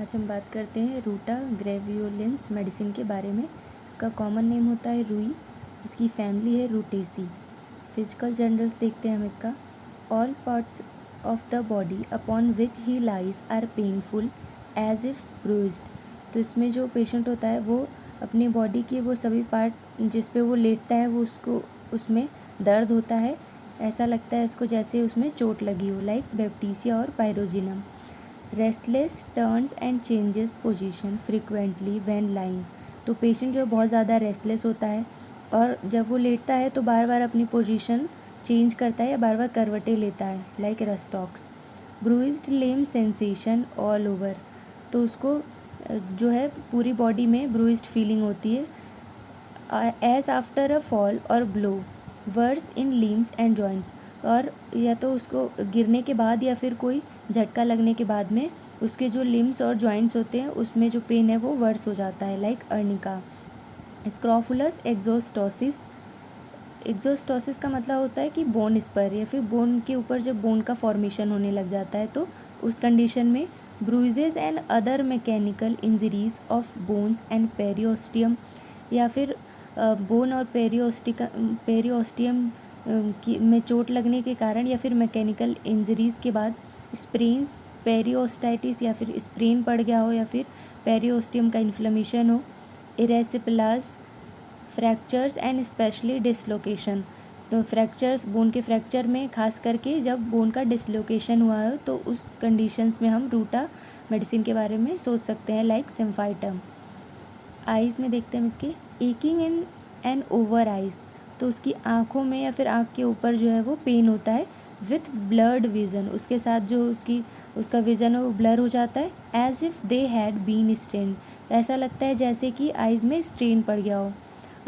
आज हम बात करते हैं रूटा ग्रेवियोलेंस मेडिसिन के बारे में। इसका कॉमन नेम होता है रुई। इसकी फैमिली है रूटेसी। फिजिकल जनरल्स देखते हैं हम इसका। All parts of the body upon which he lies are painful as if bruised. तो इसमें जो पेशेंट होता है वो अपनी बॉडी के वो सभी पार्ट जिस पे वो लेटता है वो उसको उसमें दर्द होता है, ऐसा लगता है इसको जैसे उसमें चोट लगी हो, लाइक बैप्टीसिया और pyrogenium. Restless turns and changes position frequently when lying. तो पेशेंट जो बहुत ज़्यादा रेस्टलेस होता है और जब वो लेटता है तो बार बार अपनी पोजीशन चेंज करता है या बार बार करवटें लेता है, like rhus tox. Bruised limb sensation all over. तो उसको जो है पूरी बॉडी में ब्रूइज्ड फीलिंग होती है। एज आफ्टर अ फॉल और blow, worse in limbs and joints. और या तो उसको गिरने के बाद या फिर कोई झटका लगने के बाद में उसके जो लिम्स और जॉइंट्स होते हैं उसमें जो पेन है वो वर्स हो जाता है, लाइक अर्निका। स्क्रोफुलस एक्सोस्टोसिस। एक्सोस्टोसिस का मतलब होता है कि बोन स्पर या फिर बोन के ऊपर जब बोन का फॉर्मेशन होने लग जाता है तो उस कंडीशन में bruises and other mechanical injuries of bones and periosteum, या फिर बोन और पेरियोस्टियम में चोट लगने के कारण या फिर मैकेनिकल इंजरीज़ के बाद स्प्रेन्स, पेरियोस्टाइटिस या फिर स्प्रेन पड़ गया हो या फिर पेरियोस्टियम का इन्फ्लेमेशन हो, इरेसिपिलास, फ्रैक्चर्स एंड स्पेशली डिसलोकेशन। तो फ्रैक्चर्स, बोन के फ्रैक्चर में खास करके जब बोन का डिसलोकेशन हुआ है तो उस कंडीशंस में हम रूटा मेडिसिन के बारे में सोच सकते हैं, लाइक सिम्फाइटम। आइज़ में देखते हैं हम इसके aching in and over eyes. तो उसकी आँखों में या फिर आँख के ऊपर जो है वो पेन होता है विथ ब्लर्ड विज़न। उसके साथ जो उसका विज़न है वो ब्लर हो जाता है। As if they had been strain. ऐसा लगता है जैसे कि आइज़ में स्ट्रेन पड़ गया हो।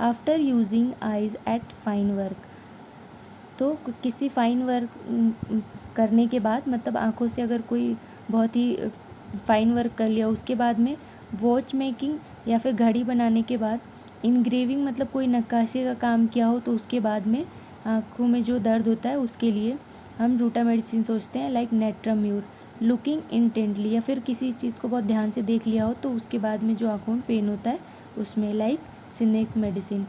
After using eyes at fine work. तो किसी फाइन वर्क करने के बाद, मतलब आँखों से अगर कोई बहुत ही फाइन वर्क कर लिया उसके बाद में, वॉच मेकिंग या फिर घड़ी बनाने के बाद, इनग्रेविंग मतलब कोई नक्काशी का काम किया हो तो उसके बाद में आँखों में जो दर्द होता है उसके लिए हम रूटा मेडिसिन सोचते हैं, लाइक नेट्राम्यूर। लुकिंग इंटेंटली या फिर किसी चीज़ को बहुत ध्यान से देख लिया हो तो उसके बाद में जो आँखों में पेन होता है उसमें, लाइक सिनेक मेडिसिन।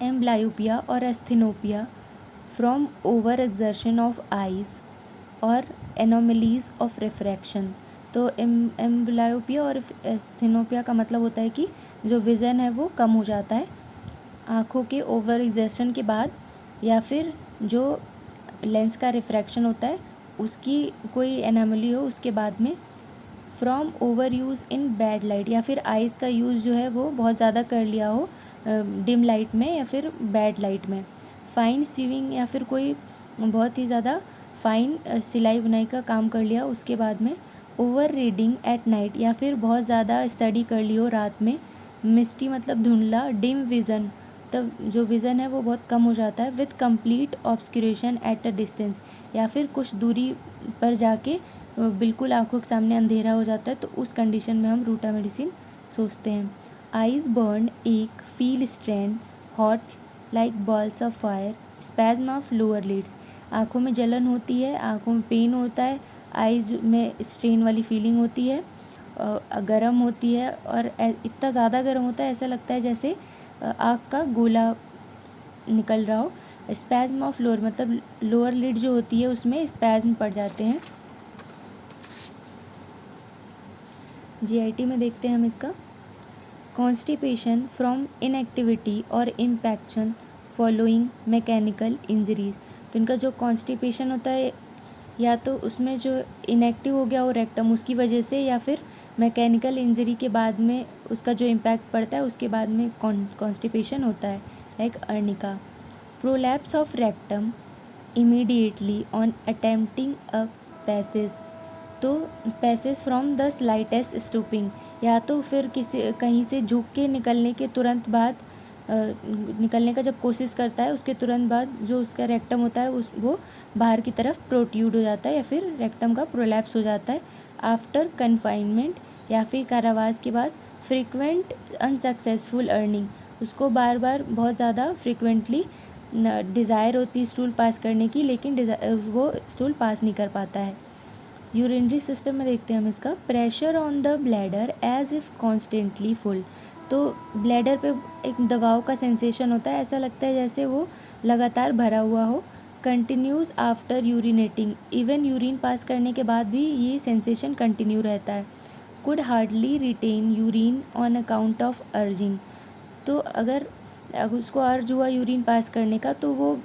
एम्ब्लायोपिया और asthenopia from over exertion of eyes और एनोमलीज ऑफ रिफ्रैक्शन। तो एम्ब्लायोपिया और एस्थेनोपिया का मतलब होता है कि जो विज़न है वो कम हो जाता है आँखों के ओवर एक्सर्शन के बाद, या फिर जो लेंस का रिफ्रैक्शन होता है उसकी कोई एनोमली हो उसके बाद में। From over use in bad light, या फिर आइज़ का यूज़ जो है वो बहुत ज़्यादा कर लिया हो डिम लाइट में या फिर बैड लाइट में। फाइन सीविंग, या फिर कोई बहुत ही ज़्यादा फाइन सिलाई बुनाई का काम कर लिया उसके बाद में। ओवर रीडिंग एट नाइट, या फिर बहुत ज़्यादा स्टडी कर ली हो रात में। मिस्टी मतलब धुंधला। डिम विज़न, तब जो विज़न है वो बहुत कम हो जाता है। With complete obscuration at a distance, या फिर कुछ दूरी पर जाके बिल्कुल आंखों के सामने अंधेरा हो जाता है तो उस कंडीशन में हम रूटा मेडिसिन सोचते हैं। Eyes burn, ache, feel strain, hot like balls of fire, spasm of lower lids. आँखों में जलन होती है, आँखों में पेन होता है, आइज़ में स्ट्रेन वाली फीलिंग होती है, गर्म होती है और इतना ज़्यादा गर्म होता है ऐसा लगता है जैसे आँख का गोला निकल रहा हो। स्पैज्म ऑफ लोअर मतलब लोअर लिड जो होती है उसमें स्पैज्म पड़ जाते हैं। जीआईटी में देखते हैं हम इसका। कॉन्स्टिपेशन फ्रॉम इनएक्टिविटी और इम्पैक्शन फॉलोइंग मैकेनिकल इंजरीज। तो इनका जो कॉन्स्टिपेशन होता है या तो उसमें जो इनएक्टिव हो गया हो रेक्टम उसकी वजह से, या फिर मैकेनिकल इंजरी के बाद में उसका जो इम्पैक्ट पड़ता है उसके बाद में कॉन्स्टिपेशन होता है, like arnica. Prolapse of rectum immediately on attempting a passage. तो passage from the slightest stooping, या तो फिर किसी कहीं से झुक के निकलने के तुरंत बाद निकलने का जब कोशिश करता है उसके तुरंत बाद जो उसका रेक्टम होता है वो बाहर की तरफ प्रोट्यूड हो जाता है या फिर रेक्टम का प्रोलैप्स हो जाता है। आफ्टर कन्फाइनमेंट या फिर कारावास के बाद। फ्रीक्वेंट अनसक्सेसफुल अर्निंग, उसको बार बार बहुत ज़्यादा फ्रीक्वेंटली डिज़ायर होती है स्टूल पास करने की, लेकिन वो स्टूल पास नहीं कर पाता है। यूरिनरी सिस्टम में देखते हैं हम इसका, pressure on the bladder as if constantly full. तो ब्लैडर पे एक दबाव का सेंसेशन होता है, ऐसा लगता है जैसे वो लगातार भरा हुआ हो। Continues after urinating, even urine pass करने के बाद भी ये सेंसेशन कंटिन्यू रहता है। Could hardly retain urine on account of urging, तो अगर उसको अर्ज हुआ यूरिन पास करने का तो वो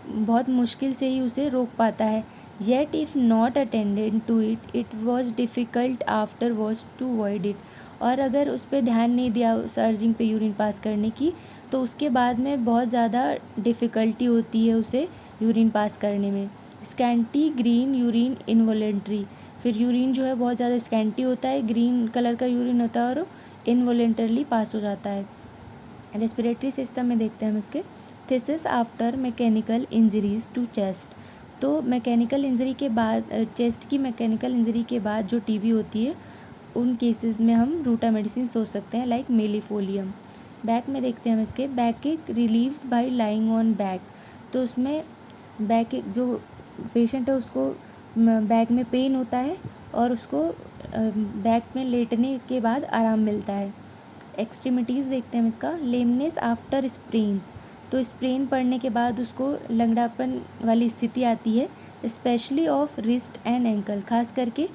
बहुत मुश्किल से ही उसे रोक पाता है। Yet if not attended to it, it was difficult after was to avoid it, और अगर उस पर ध्यान नहीं दिया उस अर्जिंग पे यूरिन पास करने की, तो उसके बाद में बहुत ज़्यादा डिफ़िकल्टी होती है उसे यूरिन पास करने में। स्कैंटी ग्रीन यूरिन इनवॉलेंट्री, फिर यूरिन जो है बहुत ज़्यादा स्कैंटी होता है, ग्रीन कलर का यूरिन होता है और इनवॉलेंटरली पास हो जाता है। रेस्पिरेटरी सिस्टम में देखते हैं हम इसके, thesis after mechanical injuries to chest. तो मैकेनिकल इंजरी के बाद, चेस्ट की मैकेनिकल इंजरी के बाद जो टीबी होती है, उन केसेस में हम रूटा मेडिसिन सोच सकते हैं, लाइक मेलिफोलियम। बैक में देखते हैं हम इसके, बैक एक relieved by lying on back. तो उसमें बैक एक जो पेशेंट है उसको बैक में पेन होता है और उसको बैक में लेटने के बाद आराम मिलता है। एक्सट्रीमिटीज़ देखते हैं हम इसका, लेमनेस आफ्टर स्प्रेन्स। तो स्प्रेन पड़ने के बाद उसको लंगड़ापन वाली स्थिति आती है, specially of wrist and ankle, खास करके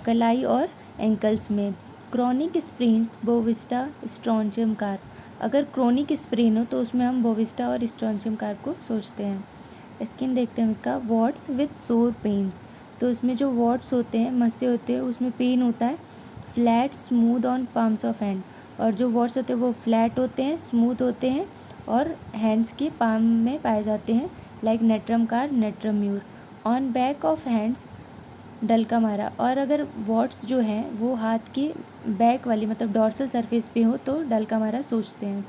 कलाई और एंकल्स में। क्रॉनिक स्प्रेन्स बोविस्टा स्ट्रॉन्चियम कार्प, अगर क्रोनिक स्प्रेन हो तो उसमें हम बोविस्टा और स्ट्रॉन्चियम कार्प को सोचते हैं। स्किन देखते हैं हम इसका, वॉट्स विथ सोर पेन्स। तो उसमें जो वॉट्स होते हैं, मस्से होते हैं, उसमें पेन होता है। Flat smooth on palms of hand, और जो वॉट्स होते हैं वो फ्लैट होते हैं, स्मूथ होते हैं और हैंड्स के पाम में पाए जाते हैं, like natrum carb, natrum mur. On back of hands डलका मारा, और अगर वॉट्स जो हैं वो हाथ के बैक वाली मतलब डॉर्सल सरफेस पे हो तो डलका मारा सोचते हैं।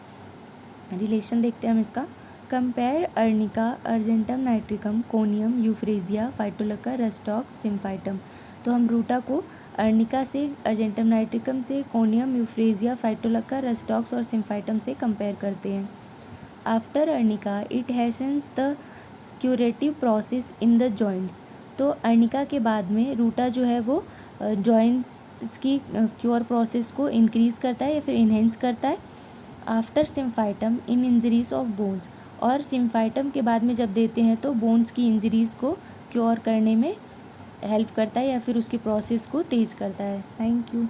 रिलेशन देखते हैं हम इसका, compare arnica argentum nitricum conium euphrasia phytolacca rhus tox symphytum. तो हम रूटा को अर्निका से, अर्जेंटम नाइट्रिकम से, कोनियम यूफ्रेजिया फाइटोलक्का रस्टॉक्स और सिम्फाइटम से कंपेयर करते हैं। After arnica it hastens the curative process in the joints. तो अर्निका के बाद में रूटा जो है वो जॉइंट्स की क्योर प्रोसेस को इंक्रीज़ करता है या फिर इन्हेंस करता है। After symphytum in injuries of bones, और सिम्फाइटम के बाद में जब देते हैं तो बोन्स की इंजरीज़ को क्योर करने में हेल्प करता है या फिर उसकी प्रोसेस को तेज़ करता है। Thank you.